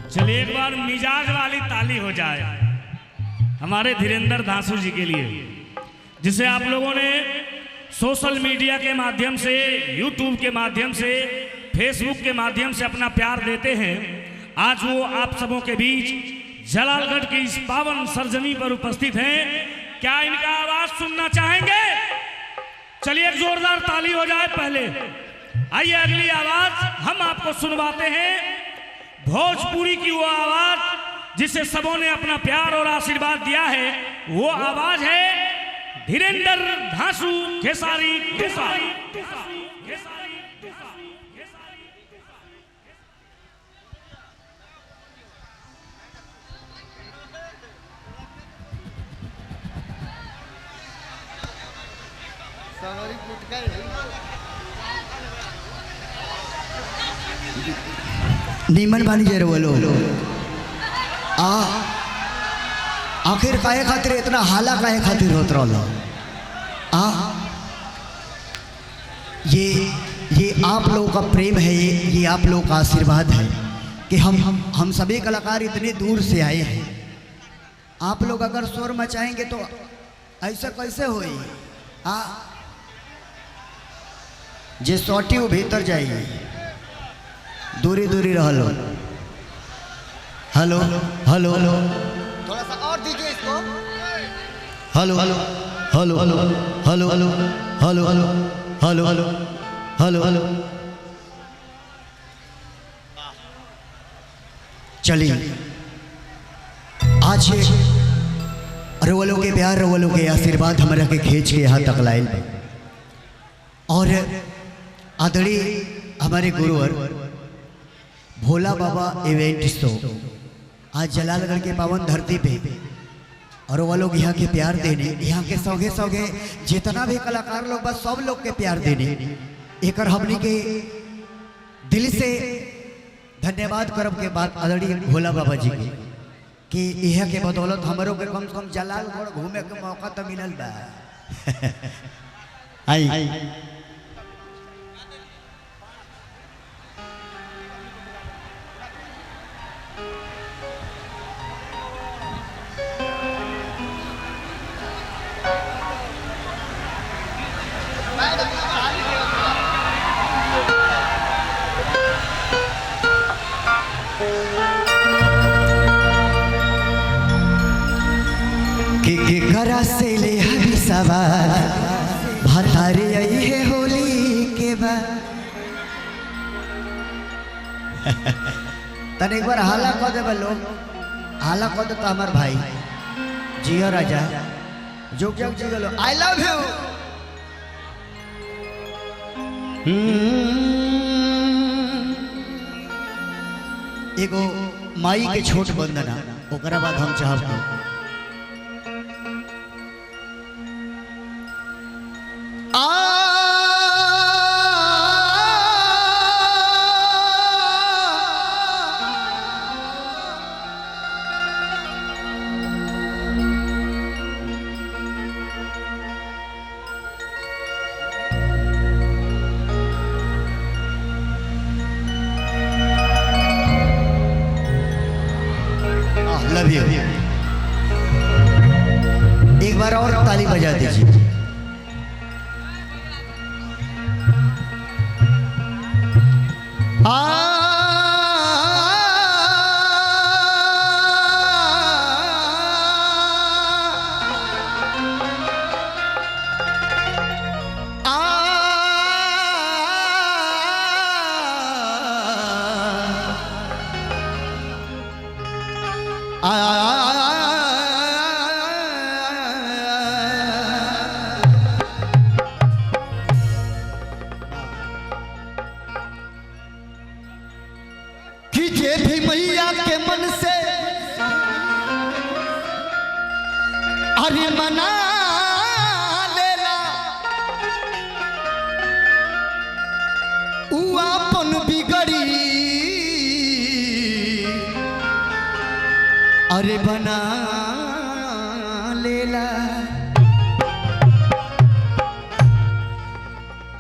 चलिए एक बार मिजाज वाली ताली हो जाए हमारे धीरेन्द्र धांसू जी के लिए, जिसे आप लोगों ने सोशल मीडिया के माध्यम से, यूट्यूब के माध्यम से, फेसबुक के माध्यम से अपना प्यार देते हैं। आज वो आप सबों के बीच जलालगढ़ की इस पावन सरजमी पर उपस्थित हैं। क्या इनका आवाज सुनना चाहेंगे? चलिए एक जोरदार ताली हो जाए पहले। आइए अगली आवाज हम आपको सुनवाते हैं, भोजपुरी की वो आवाज जिसे सबों ने अपना प्यार और आशीर्वाद दिया है। वो आवाज है धीरेन्द्र धांसू खेसारी खेसारी। नीमन बानी जे बोलो आखिर काहे खातिर इतना हाला काहे खातिर होत रहो? ये आप लोगों का प्रेम है, ये आप लोगों का आशीर्वाद है कि हम सभी कलाकार इतने दूर से आए हैं। आप लोग अगर शोर मचाएंगे तो ऐसा कैसे होई? जे सोटी वो भीतर जाइए, दूरी दूरी रह लो। हेलो हेलो हेलो, थोड़ा सा और दीजिए इसको। Hello hello hello hello hello hello hello hello hello hello hello. चलिए आज रवलों के प्यार, रवलों के आशीर्वाद हमारा के खींच के यहाँ तक लाए और आदरणीय हमारे गुरुवर भोला बाबा इवेंट शो आज जलालगढ़ के पावन धरती पे, और वो लोग यहाँ के प्यार देने, यहाँ के सौगे सौगे जितना भी कलाकार लोग बस सब लोग के प्यार देने, एक हमनी के दिल से धन्यवाद करब के बाद आदरणीय भोला बाबा जी के कि यह के बदौलत हमारों के कम से कम जलालगढ़ घूमे के मौका तो मिलल बा। आई घरा से ले हरी सवार भतारे आई है होली के बाद। तन एक बार हाला कह दे लोग, हाला कह दे तो हमार भाई जियो राजा जोग जोग जी गलो आई लव यू। एगो माई के छोट बंदना, ओकरा बाद हम चाहब लव यू। एक बार और ताली बजा दीजिए। जे भी मैया के मन से अरे मना लेला, उ अपन बिगड़ी अरे बना लेला।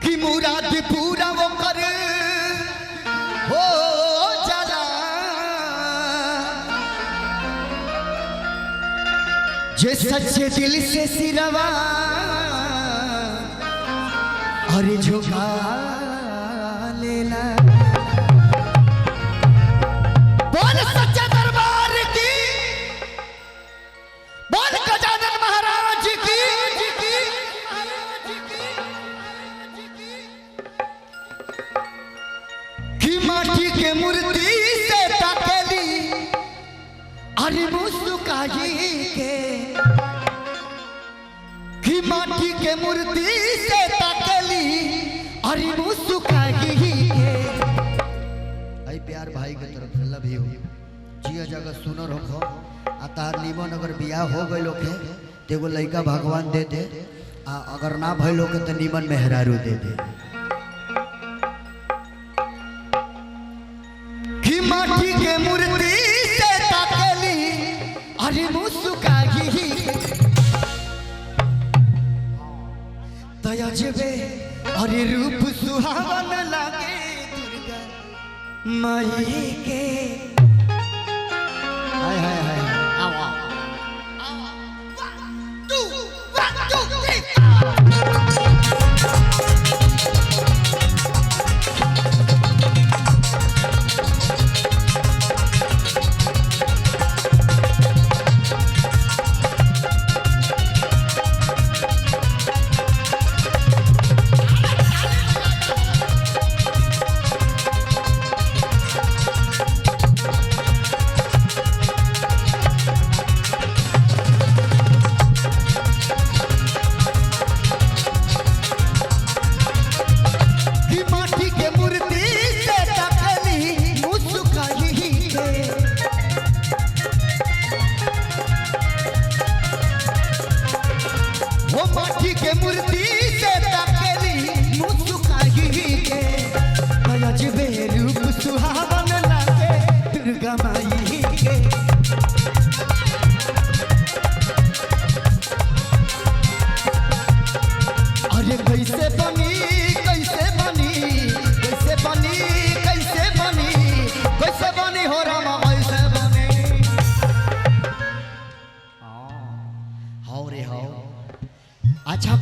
कि मुराद पूरा वो कर हो जाला जे सच्चे दिल से सिरवा और झुका लेना। बोल सच्चे दरबार की, बोल गजानन महाराज की। कि माटी के मूर्ति से ताकेली अरे मुस्काई के, कि माटी के मूर्ति से ताकेली अरे मुस्काई के। आई प्यार भाई के तरफ से लव यू। जिया जगह सुनर हो आ तार नीमन अगर बियाह हो गए लोग तो एगो लड़का भगवान दे दे, आ अगर ना भइल लोग तो नीमन मेहरारू दे दे। कि माटी के मूर्ति से ताकेली अरे मुस्काई तयजबे अरे रूप सुहावन लागे दुर्गा माई के। हाय हाय हाय आवा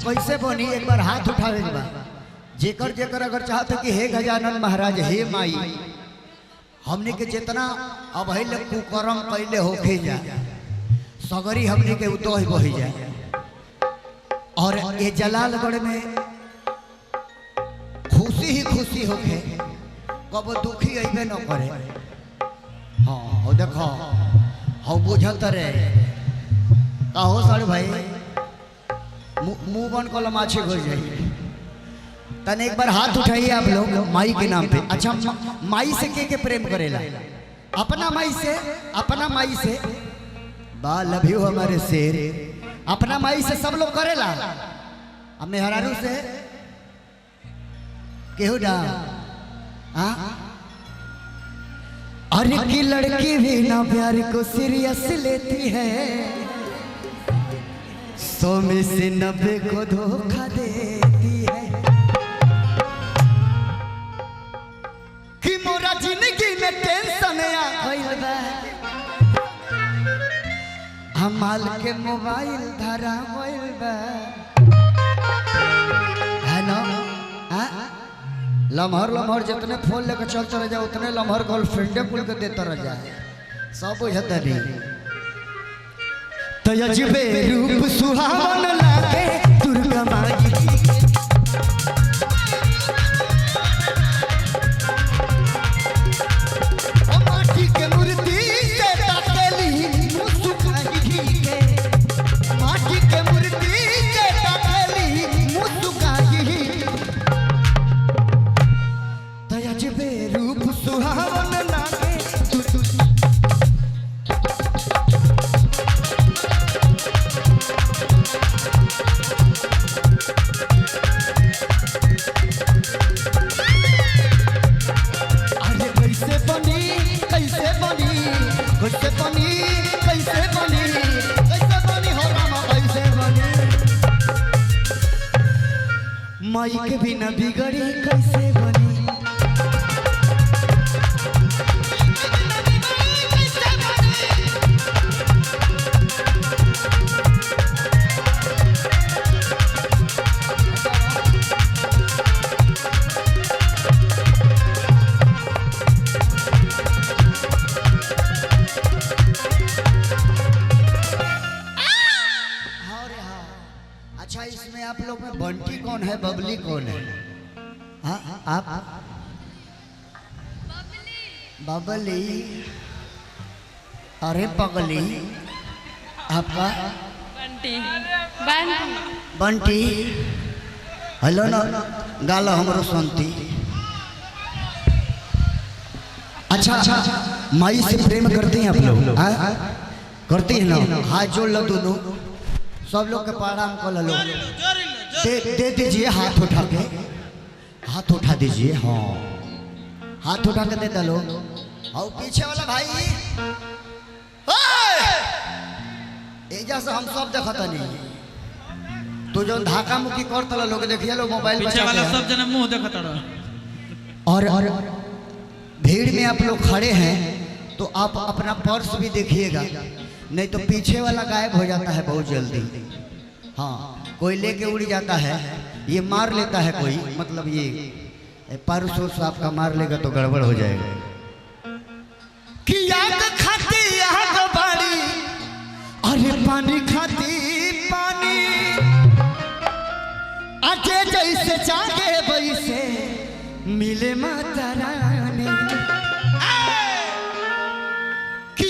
कैसे बनी। एक बार हाथ उठावे के बाद जेकर जेकर अगर चाहते कि हे गजानन महाराज हे माई हमने के जितना अब है कुकर्म कैले होके जा सगरी हमने के उतो ही बही जाए। और ये जलालगढ़ में खुशी ही खुशी होके कब दुखी अबे न करे। हाँ हो देखो हो बुझत रे कहो सर भाई मुंह बन को लमाछे हो जाइए। तन एक बार हाथ उठाइए आप लोग माई के नाम पे। अच्छा माई से के प्रेम करेला? अपना माई से, अपना माई से बा लव यू हमारे शेर। अपना माई से सब लोग करेला। अब मेहरारू से केहू डा अरे की लड़की भी ना प्यार को सीरियस लेती है, 100 में से 90 को धोखा देती है। कि मोरा जिंदगी में टेंशन आ गइल बा, हमाल के मोबाइल धरा गइल बा है ना। लम्हर लम्हर जितने फोन लेकर चल चले जाए उतने लम्हर गर्लफ्रेंडे कुल के देता रह जाए। सब बुझत नहीं तयजबे रूप सुहावन लागे दुर्गा माई ओ माटी के मूर्ति से ताकेली मुस्काई के, माटी के मूर्ति से ताकेली मुस्काई तयजबे रूप सुहावन लागे। माई के बिना बिगड़ी कैसे बनी, कौन है? हाँ आप बबली। अरे पगली आपका बंटी बंटी बंटी। हेलो ना गाला हमरो सुनती। अच्छा माई से प्रेम करते हैं आप लोग? हाँ करते हैं ना? हाथ जोड़ लो दोनों, सब लोग के प्रणाम कर लो। दे दीजिए हाथ उठा के, हाथ उठा दीजिए। हाँ हाथ उठा के दे दो। और पीछे वाला भाई एजा से हम सब देखता नहीं। तू जो धाका मुकी करता लोग देखिए लो मोबाइल पीछे वाला सब जना मुंह देखता रहो। और भीड़ में आप लोग खड़े हैं तो आप अपना पर्स भी देखिएगा, नहीं तो पीछे वाला गायब हो जाता है बहुत जल्दी। हाँ कोई लेके उड़ जाता है, ये मार लेता है कोई, मतलब ये पर्स उर्स आपका मार लेगा तो गड़बड़ हो जाएगा। कि याद खाती याद बाड़ी, अरे पानी खाती पानी, अजे जैसे जागे वैसे मिले माता रानी। कि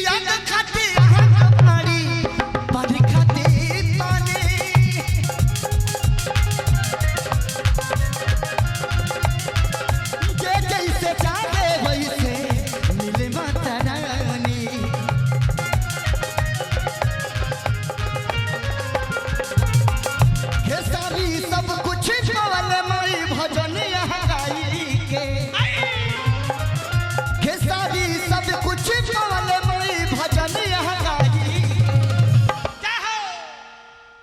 याद खाती याद बाड़ी, पानी खाती पानी, जैसे जागे वैसे मिले माता रानी। खेसारी सब कुछ पवन मई भजन यहाँ गाई के, खेसारी सब कुछ पवन मई भजन यहाँ गाई।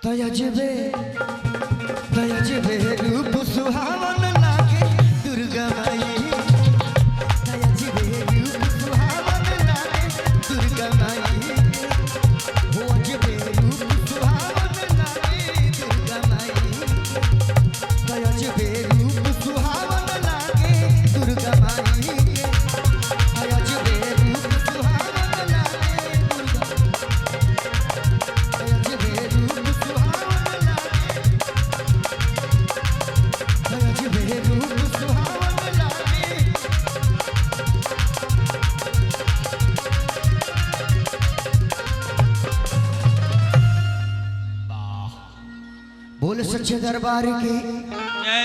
तयजबे तयजबे रूप सुहावन लागे दुर्गा माई, तयजबे रूप सुहावन लागे दुर्गा माई, हो अजबे रूप सुहावन लागे दुर्गा माई, तयजबे रूप सुहावन लागे दुर्गा माई, तयजबे रूप सुहावन लागे दुर्गा, तयजबे रूप सुहावन लागे, तयजबे रूप सुहावन लागे। बोल सच्चे दरबार की, जय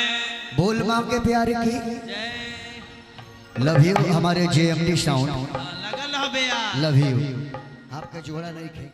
बोल माँ के प्यार की। जय। लव यू हमारे JMD साउंड, लगल हो बे यार। Love you. आपका जोड़ा नहीं खे।